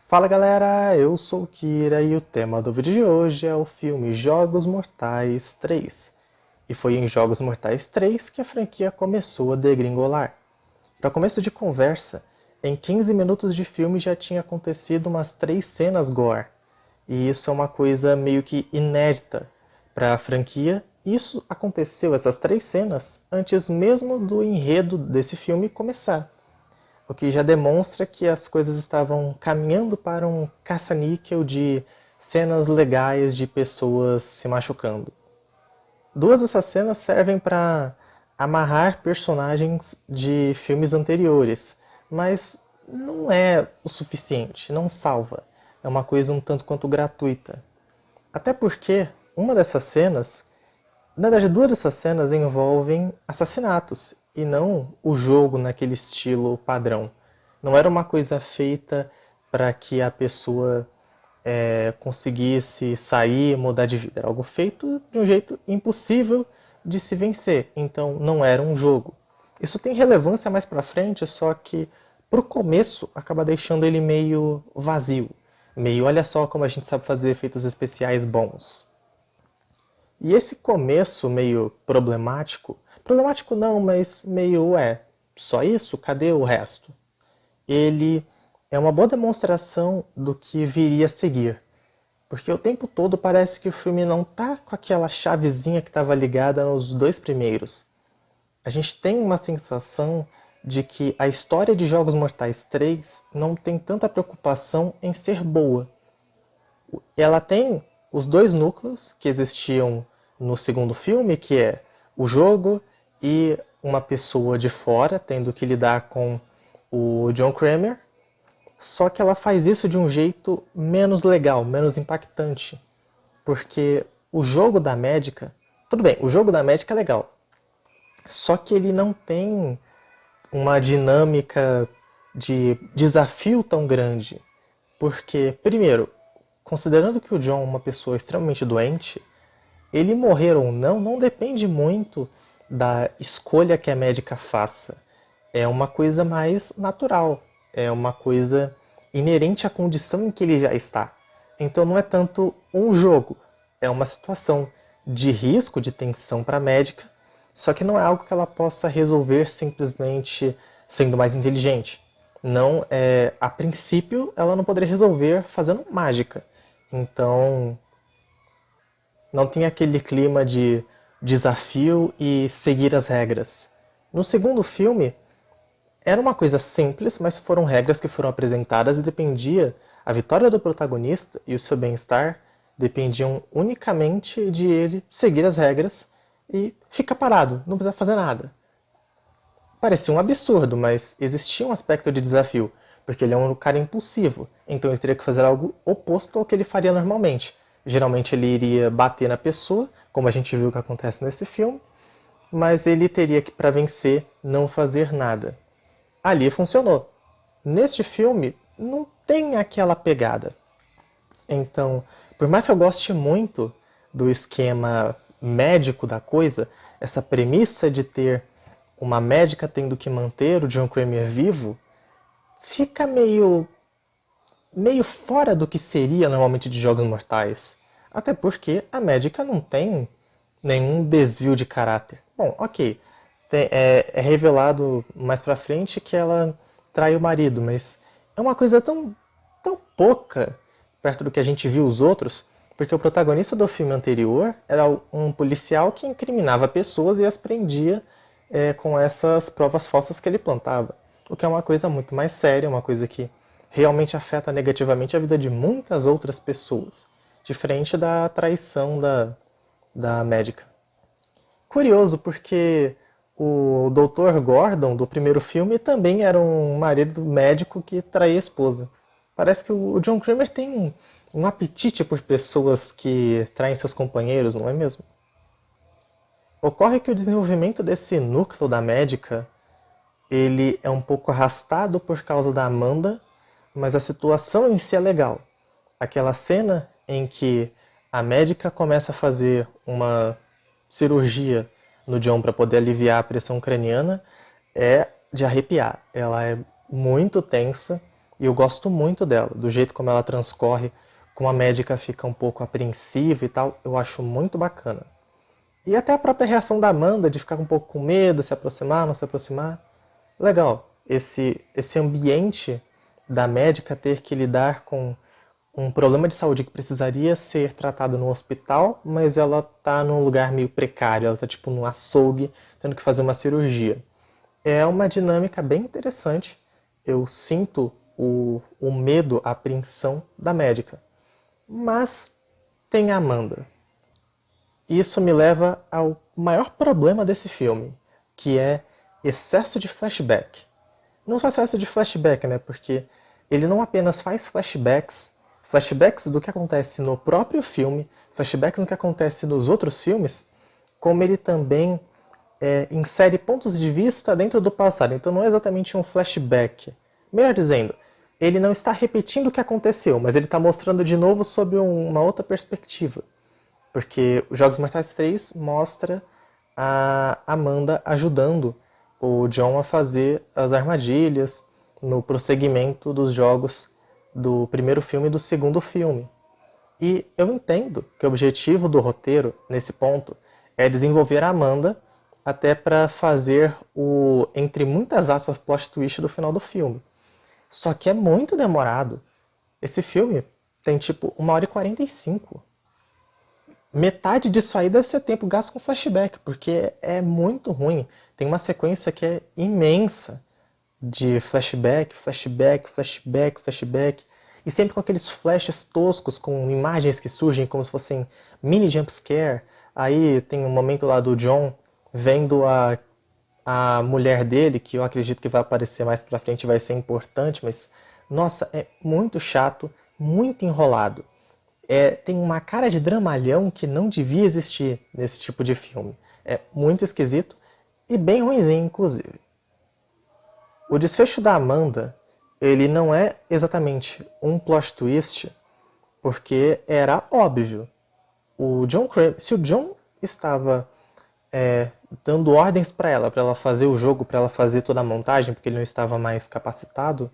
Fala galera, eu sou o Kira e o tema do vídeo de hoje é o filme Jogos Mortais 3. E foi em Jogos Mortais 3 que a franquia começou a degringolar. Para começo de conversa, em 15 minutos de filme já tinha acontecido umas 3 cenas gore. E isso é uma coisa meio que inédita para a franquia. Isso aconteceu, essas 3 cenas, antes mesmo do enredo desse filme começar, o que já demonstra que as coisas estavam caminhando para um caça-níquel de cenas legais de pessoas se machucando. Duas dessas cenas servem para amarrar personagens de filmes anteriores, mas não é o suficiente, não salva. É uma coisa um tanto quanto gratuita. Até porque uma dessas cenas, na verdade, duas dessas cenas envolvem assassinatos e não o jogo naquele estilo padrão. Não era uma coisa feita para que a pessoa conseguisse sair, mudar de vida. Era algo feito de um jeito impossível de se vencer. Então não era um jogo. Isso tem relevância mais para frente, só que pro começo acaba deixando ele meio vazio. Meio, olha só como a gente sabe fazer efeitos especiais bons. E esse começo meio problemático, problemático não, mas meio, só isso? Cadê o resto? Ele é uma boa demonstração do que viria a seguir. Porque o tempo todo parece que o filme não tá com aquela chavezinha que estava ligada nos dois primeiros. A gente tem uma sensação de que a história de Jogos Mortais 3 não tem tanta preocupação em ser boa. Ela tem os dois núcleos que existiam no segundo filme, que é o jogo e uma pessoa de fora tendo que lidar com o John Kramer, só que ela faz isso de um jeito menos legal, menos impactante, porque o jogo da médica, tudo bem, o jogo da médica é legal, só que ele não tem uma dinâmica de desafio tão grande, porque, primeiro, considerando que o John é uma pessoa extremamente doente, ele morrer ou não não depende muito da escolha que a médica faça. É uma coisa mais natural, é uma coisa inerente à condição em que ele já está. Então não é tanto um jogo, é uma situação de risco, de tensão para a médica, só que não é algo que ela possa resolver simplesmente sendo mais inteligente. Não, a princípio, ela não poderia resolver fazendo mágica. Então, não tem aquele clima de desafio e seguir as regras. No segundo filme, era uma coisa simples, mas foram regras que foram apresentadas e dependia, a vitória do protagonista e o seu bem-estar dependiam unicamente de ele seguir as regras e ficar parado, não precisar fazer nada. Parecia um absurdo, mas existia um aspecto de desafio, porque ele é um cara impulsivo, então ele teria que fazer algo oposto ao que ele faria normalmente. Geralmente ele iria bater na pessoa, como a gente viu que acontece nesse filme, mas ele teria que, para vencer, não fazer nada. Ali funcionou. Neste filme, não tem aquela pegada. Então, por mais que eu goste muito do esquema médico da coisa, essa premissa de ter uma médica tendo que manter o John Kramer vivo, fica meio fora do que seria normalmente de Jogos Mortais. Até porque a médica não tem nenhum desvio de caráter. Bom, ok, é revelado mais pra frente que ela trai o marido, mas é uma coisa tão pouca perto do que a gente viu os outros, porque o protagonista do filme anterior era um policial que incriminava pessoas e as prendia com essas provas falsas que ele plantava. O que é uma coisa muito mais séria, uma coisa que realmente afeta negativamente a vida de muitas outras pessoas, diferente da traição da médica. Curioso, porque o Dr. Gordon do primeiro filme também era um marido médico que traía a esposa. Parece que o John Kramer tem um apetite por pessoas que traem seus companheiros, não é mesmo? Ocorre que o desenvolvimento desse núcleo da médica ele é um pouco arrastado por causa da Amanda, mas a situação em si é legal. Aquela cena em que a médica começa a fazer uma cirurgia no John para poder aliviar a pressão craniana é de arrepiar. Ela é muito tensa E eu gosto muito dela, do jeito como ela transcorre, como a médica fica um pouco apreensiva e tal, eu acho muito bacana. E até a própria reação da Amanda de ficar um pouco com medo, se aproximar, não se aproximar. Legal, esse ambiente da médica ter que lidar com um problema de saúde que precisaria ser tratado no hospital, mas ela tá num lugar meio precário, ela tá tipo num açougue, tendo que fazer uma cirurgia. É uma dinâmica bem interessante. Eu sinto o medo, a apreensão da médica. Mas tem a Amanda. Isso me leva ao maior problema desse filme, que é excesso de flashback. Não só excesso de flashback, né? Porque ele não apenas faz flashbacks, flashbacks do que acontece no próprio filme, flashbacks do que acontece nos outros filmes, como ele também insere pontos de vista dentro do passado. Então não é exatamente um flashback. Melhor dizendo, ele não está repetindo o que aconteceu, mas ele está mostrando de novo sob uma outra perspectiva. Porque os Jogos Mortais 3 mostra a Amanda ajudando o John a fazer as armadilhas no prosseguimento dos jogos do primeiro filme e do segundo filme. E eu entendo que o objetivo do roteiro, nesse ponto, é desenvolver a Amanda até para fazer o, entre muitas aspas, plot twist do final do filme. Só que é muito demorado. Esse filme tem tipo 1h45. Metade disso aí deve ser tempo gasto com flashback, porque é muito ruim. Tem uma sequência que é imensa de flashback, flashback, flashback, flashback. E sempre com aqueles flashes toscos, com imagens que surgem como se fossem mini jumpscare. Aí tem um momento lá do John vendo a mulher dele, que eu acredito que vai aparecer mais pra frente, vai ser importante, mas nossa, é muito chato, muito enrolado. Tem uma cara de dramalhão que não devia existir nesse tipo de filme. É muito esquisito e bem ruinzinho, inclusive. O desfecho da Amanda, ele não é exatamente um plot twist, porque era óbvio. Se o John estava dando ordens para ela fazer o jogo, para ela fazer toda a montagem, porque ele não estava mais capacitado,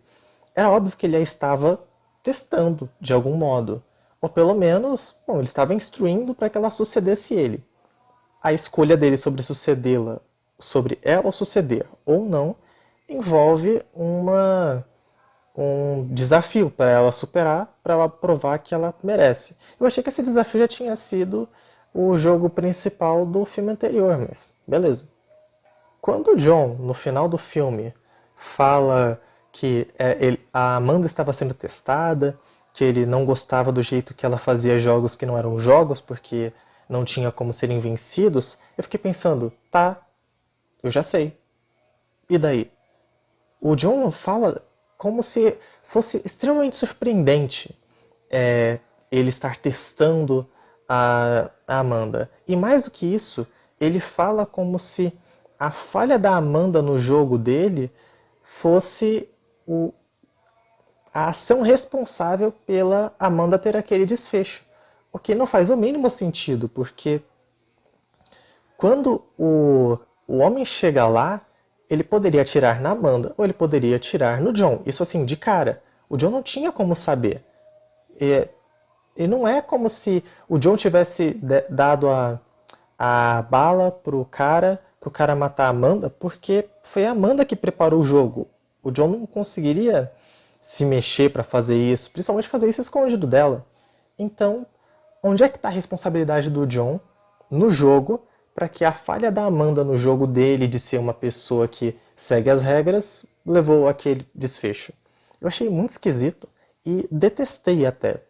era óbvio que ele a estava testando de algum modo. Ou pelo menos, bom, ele estava instruindo para que ela sucedesse ele. A escolha dele sobre sucedê-la, sobre ela suceder ou não, envolve um desafio para ela superar, para ela provar que ela merece. Eu achei que esse desafio já tinha sido o jogo principal do filme anterior, mas beleza. Quando o John, no final do filme, fala que a Amanda estava sendo testada, que ele não gostava do jeito que ela fazia jogos que não eram jogos, porque não tinha como serem vencidos, eu fiquei pensando, tá, eu já sei. E daí? O John fala como se fosse extremamente surpreendente ele estar testando a Amanda. E mais do que isso, ele fala como se a falha da Amanda no jogo dele fosse a ação responsável pela Amanda ter aquele desfecho. O que não faz o mínimo sentido, porque quando o homem chega lá, ele poderia atirar na Amanda ou ele poderia atirar no John. Isso assim, de cara. O John não tinha como saber. E não é como se o John tivesse dado a bala pro cara matar a Amanda, porque foi a Amanda que preparou o jogo. O John não conseguiria se mexer para fazer isso, principalmente fazer isso escondido dela. Então, onde é que está a responsabilidade do John no jogo para que a falha da Amanda no jogo dele de ser uma pessoa que segue as regras levou aquele desfecho? Eu achei muito esquisito e detestei até.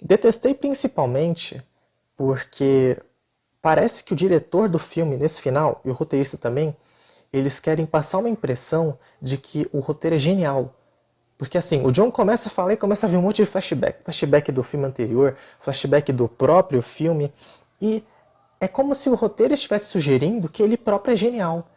Detestei principalmente porque parece que o diretor do filme, nesse final, e o roteirista também, eles querem passar uma impressão de que o roteiro é genial. Porque assim, o John começa a falar e começa a ver um monte de flashback. Flashback do filme anterior, flashback do próprio filme. E é como se o roteiro estivesse sugerindo que ele próprio é genial.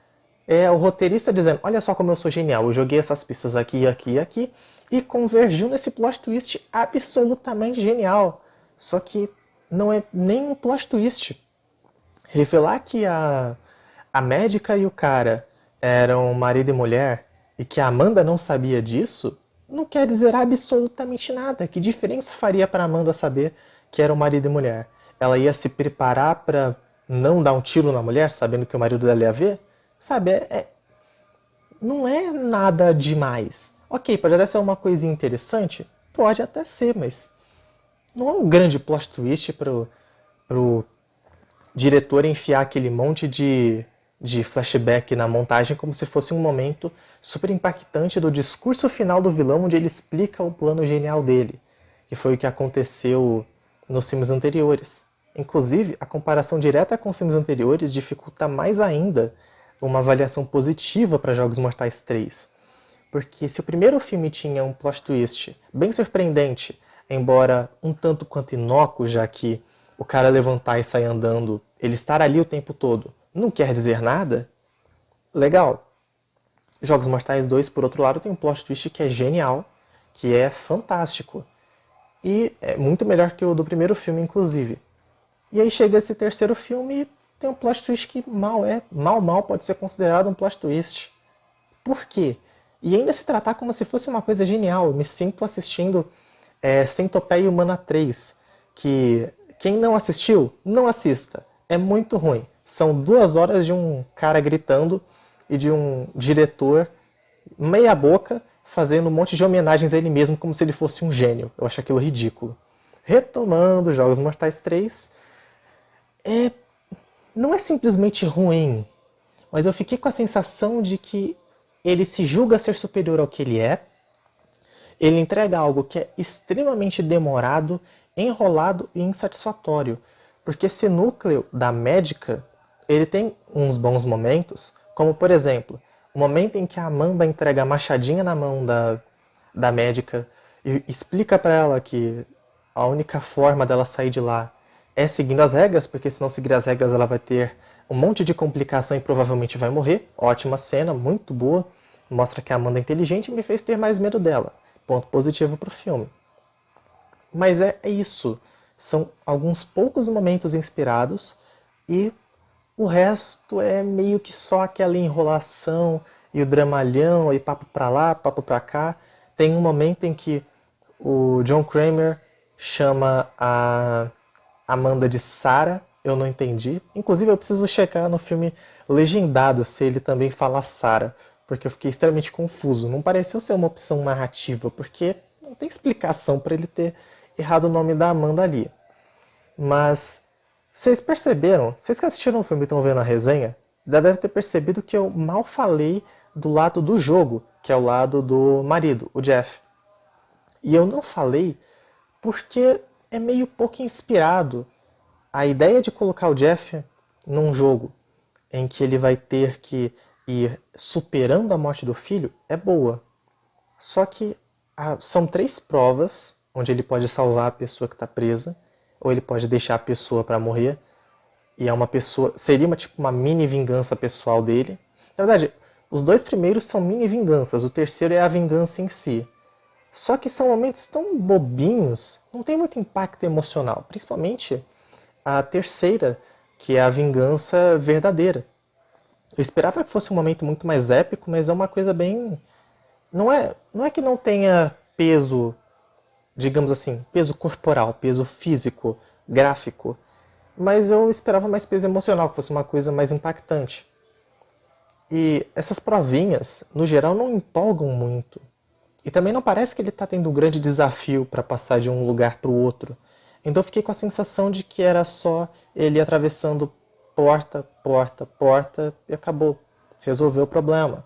É o roteirista dizendo, olha só como eu sou genial, eu joguei essas pistas aqui, aqui e aqui, e convergiu nesse plot twist absolutamente genial. Só que não é nem um plot twist. Revelar que a médica e o cara eram marido e mulher e que a Amanda não sabia disso, não quer dizer absolutamente nada. Que diferença faria para Amanda saber que era o marido e mulher? Ela ia se preparar para não dar um tiro na mulher, sabendo que o marido dela ia ver? Sabe, não é nada demais. Ok, pode até ser uma coisinha interessante? Pode até ser, mas não é um grande plot twist pro diretor enfiar aquele monte de flashback na montagem como se fosse um momento super impactante do discurso final do vilão, onde ele explica o plano genial dele, que foi o que aconteceu nos filmes anteriores. Inclusive, a comparação direta com os filmes anteriores dificulta mais ainda uma avaliação positiva para Jogos Mortais 3. Porque se o primeiro filme tinha um plot twist bem surpreendente, embora um tanto quanto inócuo, já que o cara levantar e sair andando, ele estar ali o tempo todo, não quer dizer nada, legal. Jogos Mortais 2, por outro lado, tem um plot twist que é genial, que é fantástico. E é muito melhor que o do primeiro filme, inclusive. E aí chega esse terceiro filme e tem um plot twist que mal pode ser considerado um plot twist. Por quê? E ainda se tratar como se fosse uma coisa genial. Eu me sinto assistindo Centopeia Humana 3, que quem não assistiu, não assista. É muito ruim. São 2 horas de um cara gritando e de um diretor meia boca fazendo um monte de homenagens a ele mesmo como se ele fosse um gênio. Eu acho aquilo ridículo. Retomando Jogos Mortais 3, não é simplesmente ruim, mas eu fiquei com a sensação de que ele se julga ser superior ao que ele é, ele entrega algo que é extremamente demorado, enrolado e insatisfatório, porque esse núcleo da médica, ele tem uns bons momentos, como por exemplo, o momento em que a Amanda entrega a machadinha na mão da médica e explica para ela que a única forma dela sair de lá é seguindo as regras, porque se não seguir as regras ela vai ter um monte de complicação e provavelmente vai morrer. Ótima cena, muito boa. Mostra que a Amanda é inteligente e me fez ter mais medo dela. Ponto positivo pro filme. Mas é isso. São alguns poucos momentos inspirados e o resto é meio que só aquela enrolação e o dramalhão e papo pra lá, papo pra cá. Tem um momento em que o John Kramer chama a Amanda de Sarah, eu não entendi. Inclusive eu preciso checar no filme legendado se ele também fala Sarah, porque eu fiquei extremamente confuso. Não pareceu ser uma opção narrativa, porque não tem explicação para ele ter errado o nome da Amanda ali. Mas vocês perceberam? Vocês que assistiram o filme e estão vendo a resenha, já devem ter percebido que eu mal falei do lado do jogo, que é o lado do marido, o Jeff. E eu não falei porque é meio pouco inspirado. A ideia de colocar o Jeff num jogo em que ele vai ter que ir superando a morte do filho é boa. Só que são 3 provas onde ele pode salvar a pessoa que está presa, ou ele pode deixar a pessoa para morrer. E é uma pessoa. Seria tipo uma mini vingança pessoal dele. Na verdade, os 2 primeiros são mini vinganças, o terceiro é a vingança em si. Só que são momentos tão bobinhos, não tem muito impacto emocional. Principalmente a terceira, que é a vingança verdadeira. Eu esperava que fosse um momento muito mais épico, mas é uma coisa bem. Não é que não tenha peso, digamos assim, peso corporal, peso físico, gráfico. Mas eu esperava mais peso emocional, que fosse uma coisa mais impactante. E essas provinhas, no geral, não empolgam muito. E também não parece que ele está tendo um grande desafio para passar de um lugar para o outro. Então eu fiquei com a sensação de que era só ele atravessando porta, porta, porta e acabou. Resolveu o problema.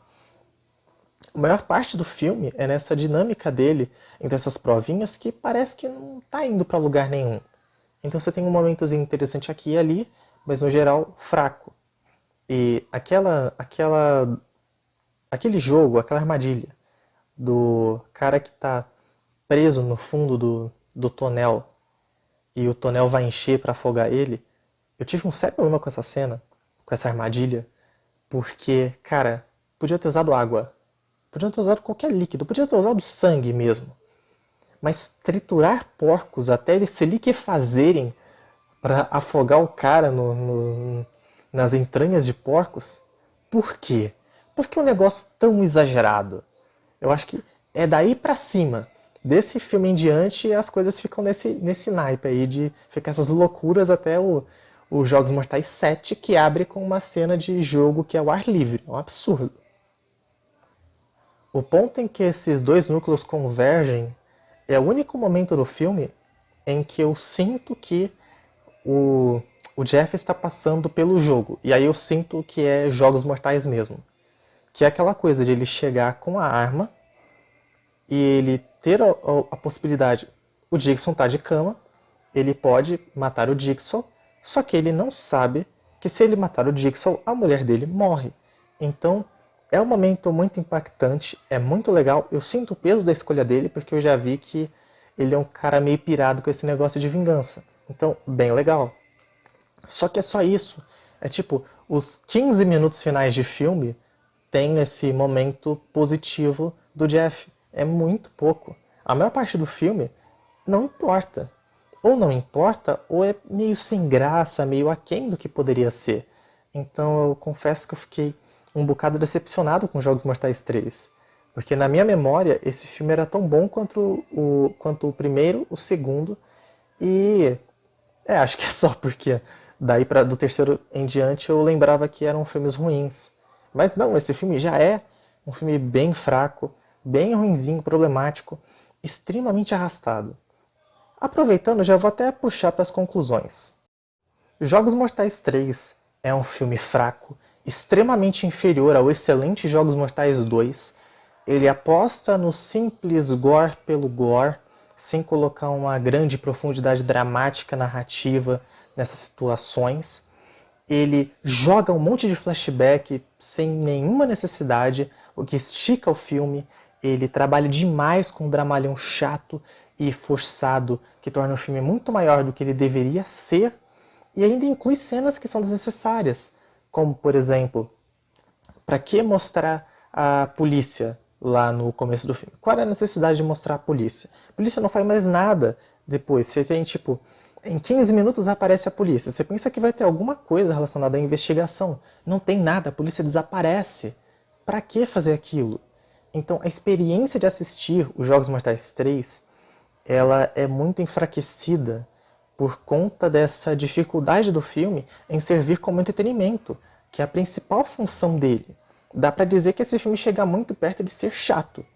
A maior parte do filme é nessa dinâmica dele entre essas provinhas que parece que não está indo para lugar nenhum. Então você tem um momentozinho interessante aqui e ali, mas no geral fraco. E aquele jogo, aquela armadilha do cara que está preso no fundo do tonel e o tonel vai encher para afogar ele, eu tive um sério problema com essa cena, com essa armadilha, porque, cara, podia ter usado água, podia ter usado qualquer líquido, podia ter usado sangue mesmo. Mas triturar porcos até eles se liquefazerem para afogar o cara nas entranhas de porcos, por quê? por que um negócio tão exagerado? Eu acho que é daí pra cima. Desse filme em diante, as coisas ficam nesse naipe aí de ficar essas loucuras até o Jogos Mortais 7, que abre com uma cena de jogo que é ao ar livre. É um absurdo. O ponto em que esses dois núcleos convergem é o único momento do filme em que eu sinto que o Jeff está passando pelo jogo. E aí eu sinto que é Jogos Mortais mesmo. Que é aquela coisa de ele chegar com a arma e ele ter a possibilidade. O Dixon tá de cama, ele pode matar o Dixon, só que ele não sabe que se ele matar o Dixon, a mulher dele morre. Então, é um momento muito impactante, é muito legal. Eu sinto o peso da escolha dele, porque eu já vi que ele é um cara meio pirado com esse negócio de vingança. Então, bem legal. Só que é só isso. É tipo, os 15 minutos finais de filme tem esse momento positivo do Jeff. É muito pouco. A maior parte do filme não importa. Ou não importa, ou é meio sem graça, meio aquém do que poderia ser. Então eu confesso que eu fiquei um bocado decepcionado com Jogos Mortais 3. Porque na minha memória, esse filme era tão bom quanto o primeiro, o segundo. E acho que é só porque daí do terceiro em diante eu lembrava que eram filmes ruins. Mas não, esse filme já é um filme bem fraco, bem ruinzinho, problemático, extremamente arrastado. Aproveitando, já vou até puxar para as conclusões. Jogos Mortais 3 é um filme fraco, extremamente inferior ao excelente Jogos Mortais 2. Ele aposta no simples gore pelo gore, sem colocar uma grande profundidade dramática narrativa nessas situações. Ele joga um monte de flashback sem nenhuma necessidade, o que estica o filme. Ele trabalha demais com um dramalhão chato e forçado, que torna o filme muito maior do que ele deveria ser, e ainda inclui cenas que são desnecessárias, como, por exemplo, para que mostrar a polícia lá no começo do filme? Qual era a necessidade de mostrar a polícia? A polícia não faz mais nada depois. Você tem, tipo, em 15 minutos aparece a polícia. Você pensa que vai ter alguma coisa relacionada à investigação. Não tem nada, a polícia desaparece. Para que fazer aquilo? Então, a experiência de assistir os Jogos Mortais 3, ela é muito enfraquecida por conta dessa dificuldade do filme em servir como entretenimento, que é a principal função dele. Dá pra dizer que esse filme chega muito perto de ser chato.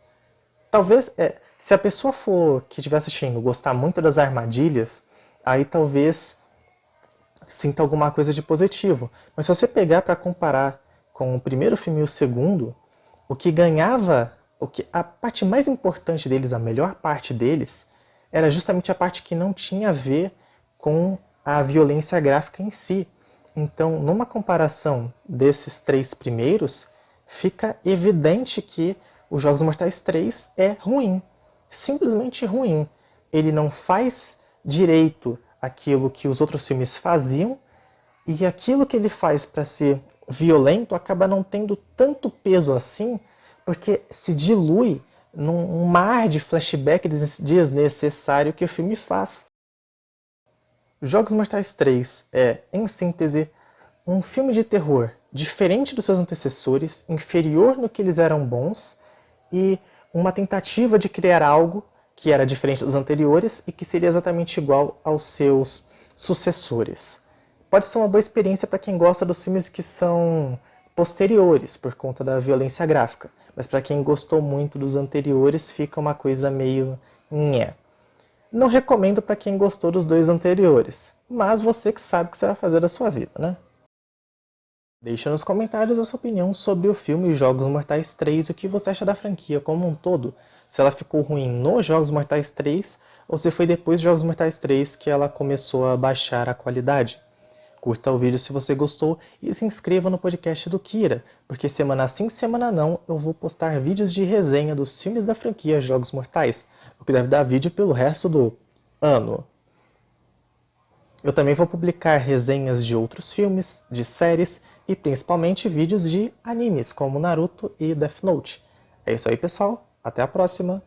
Talvez, se a pessoa que estiver assistindo gostar muito das armadilhas, aí talvez sinta alguma coisa de positivo. Mas se você pegar para comparar com o primeiro filme e o segundo, o que ganhava, a parte mais importante deles, a melhor parte deles, era justamente a parte que não tinha a ver com a violência gráfica em si. Então, numa comparação desses três primeiros, fica evidente que os Jogos Mortais 3 é ruim. Simplesmente ruim. Ele não faz direito aquilo que os outros filmes faziam, e aquilo que ele faz para ser violento acaba não tendo tanto peso assim, porque se dilui num mar de flashback desnecessário que o filme faz. Jogos Mortais 3 é, em síntese, um filme de terror diferente dos seus antecessores, inferior no que eles eram bons, e uma tentativa de criar algo que era diferente dos anteriores e que seria exatamente igual aos seus sucessores. Pode ser uma boa experiência para quem gosta dos filmes que são posteriores, por conta da violência gráfica. Mas para quem gostou muito dos anteriores, fica uma coisa meio nhé. Não recomendo para quem gostou dos dois anteriores, mas você que sabe o que você vai fazer da sua vida, né? Deixa nos comentários a sua opinião sobre o filme Jogos Mortais 3 e o que você acha da franquia como um todo. Se ela ficou ruim nos Jogos Mortais 3 ou se foi depois de Jogos Mortais 3 que ela começou a baixar a qualidade. Curta o vídeo se você gostou e se inscreva no podcast do Kira, porque semana sim, semana não, eu vou postar vídeos de resenha dos filmes da franquia Jogos Mortais, o que deve dar vídeo pelo resto do ano. Eu também vou publicar resenhas de outros filmes, de séries e principalmente vídeos de animes como Naruto e Death Note. É isso aí, pessoal. Até a próxima!